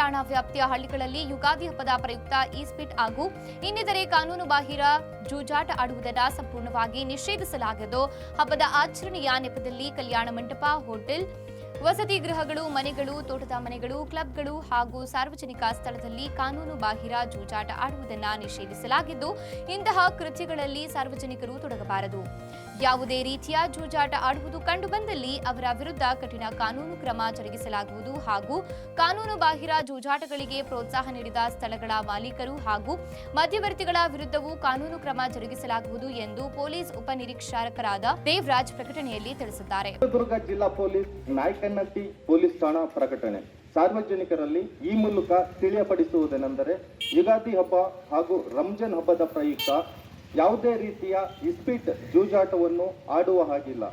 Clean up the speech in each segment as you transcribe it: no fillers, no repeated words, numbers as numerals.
ಠಾಣಾ ವ್ಯಾಪ್ತಿಯ ಹಳ್ಳಿಗಳಲ್ಲಿ ಯುಗಾದಿ ಹಬ್ಬದ ಪ್ರಯುಕ್ತ ಇಸ್ಪಿಟ್ ಹಾಗೂ ಇನ್ನಿತರೆ ಕಾನೂನು ಬಾಹಿರ ಜೂಜಾಟ ಆಡುವುದನ್ನು ಸಂಪೂರ್ಣವಾಗಿ ನಿಷೇಧಿಸಲಾಗಿದ್ದು, ಹಬ್ಬದ ಆಚರಣೆಯ ನೆಪದಲ್ಲಿ ಕಲ್ಯಾಣ ಮಂಟಪ, ಹೋಟೆಲ್, ವಸತಿ ಗೃಹಗಳು, ಮನೆಗಳು, ತೋಟದ ಮನೆಗಳು, ಕ್ಲಬ್ಗಳು ಹಾಗೂ ಸಾರ್ವಜನಿಕ ಸ್ಥಳದಲ್ಲಿ ಕಾನೂನು ಬಾಹಿರ ಜೂಜಾಟ ಆಡುವುದನ್ನು ನಿಷೇಧಿಸಲಾಗಿದ್ದು, ಇಂತಹ ಕೃತ್ಯಗಳಲ್ಲಿ ಸಾರ್ವಜನಿಕರು ತೊಡಗಬಾರದು. ಯಾವುದೇ ರೀತಿಯ ಜೂಜಾಟ ಆಡುವುದು ಕಂಡುಬಂದಲ್ಲಿ ಅವರ ವಿರುದ್ಧ ಕಠಿಣ ಕಾನೂನು ಕ್ರಮ ಜರುಗಿಸಲಾಗುವುದು ಹಾಗೂ ಕಾನೂನು ಬಾಹಿರ ಜೂಜಾಟಗಳಿಗೆ ಪ್ರೋತ್ಸಾಹ ನೀಡಿದ ಸ್ಥಳಗಳ ಮಾಲೀಕರು ಹಾಗೂ ಮಧ್ಯವರ್ತಿಗಳ ವಿರುದ್ಧವೂ ಕಾನೂನು ಕ್ರಮ ಜರುಗಿಸಲಾಗುವುದು ಎಂದು ಪೊಲೀಸ್ ಉಪನಿರೀಕ್ಷಕರಾದ ದೇವರಾಜ್ ಪ್ರಕಟಣೆಯಲ್ಲಿ ತಿಳಿಸಿದ್ದಾರೆ. ಚಿತ್ರದುರ್ಗ ಜಿಲ್ಲಾ ಪೊಲೀಸ್ ನಾಯಕನಹಟ್ಟಿ ಪೊಲೀಸ್ ಠಾಣಾ ಪ್ರಕಟಣೆ. ಸಾರ್ವಜನಿಕರಲ್ಲಿ ಈ ಮೂಲಕ ತಿಳಿಯಪಡಿಸುವುದೇನೆಂದರೆ, ಯುಗಾದಿ ಹಬ್ಬ ಹಾಗೂ ರಂಜಾನ್ ಹಬ್ಬದ ಪ್ರಯುಕ್ತ ಯಾವುದೇ ರೀತಿಯ ಇಸ್ಪೀಟ್ ಜೂಜಾಟವನ್ನು ಆಡುವ ಹಾಗಿಲ್ಲ.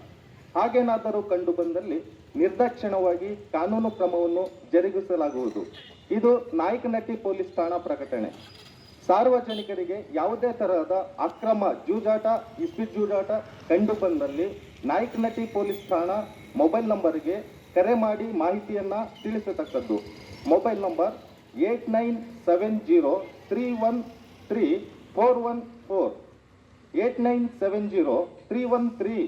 ಹಾಗೇನಾದರೂ ಕಂಡು ಬಂದಲ್ಲಿ ನಿರ್ದಾಕ್ಷಿಣ್ಯವಾಗಿ ಕಾನೂನು ಕ್ರಮವನ್ನು ಜರುಗಿಸಲಾಗುವುದು. ಇದು ನಾಯಕನಹಟ್ಟಿ ಪೊಲೀಸ್ ಠಾಣಾ ಪ್ರಕಟಣೆ. ಸಾರ್ವಜನಿಕರಿಗೆ ಯಾವುದೇ ತರಹದ ಅಕ್ರಮ ಜೂಜಾಟ, ಇಸ್ಪೀಟ್ ಜೂಜಾಟ ಕಂಡು ಬಂದಲ್ಲಿ ನಾಯಕನಹಟ್ಟಿ ಪೊಲೀಸ್ ಠಾಣಾ ಮೊಬೈಲ್ ನಂಬರ್ಗೆ ಕರೆ ಮಾಡಿ ಮಾಹಿತಿಯನ್ನು ತಿಳಿಸತಕ್ಕದ್ದು. Mobile number 8970313414 89703134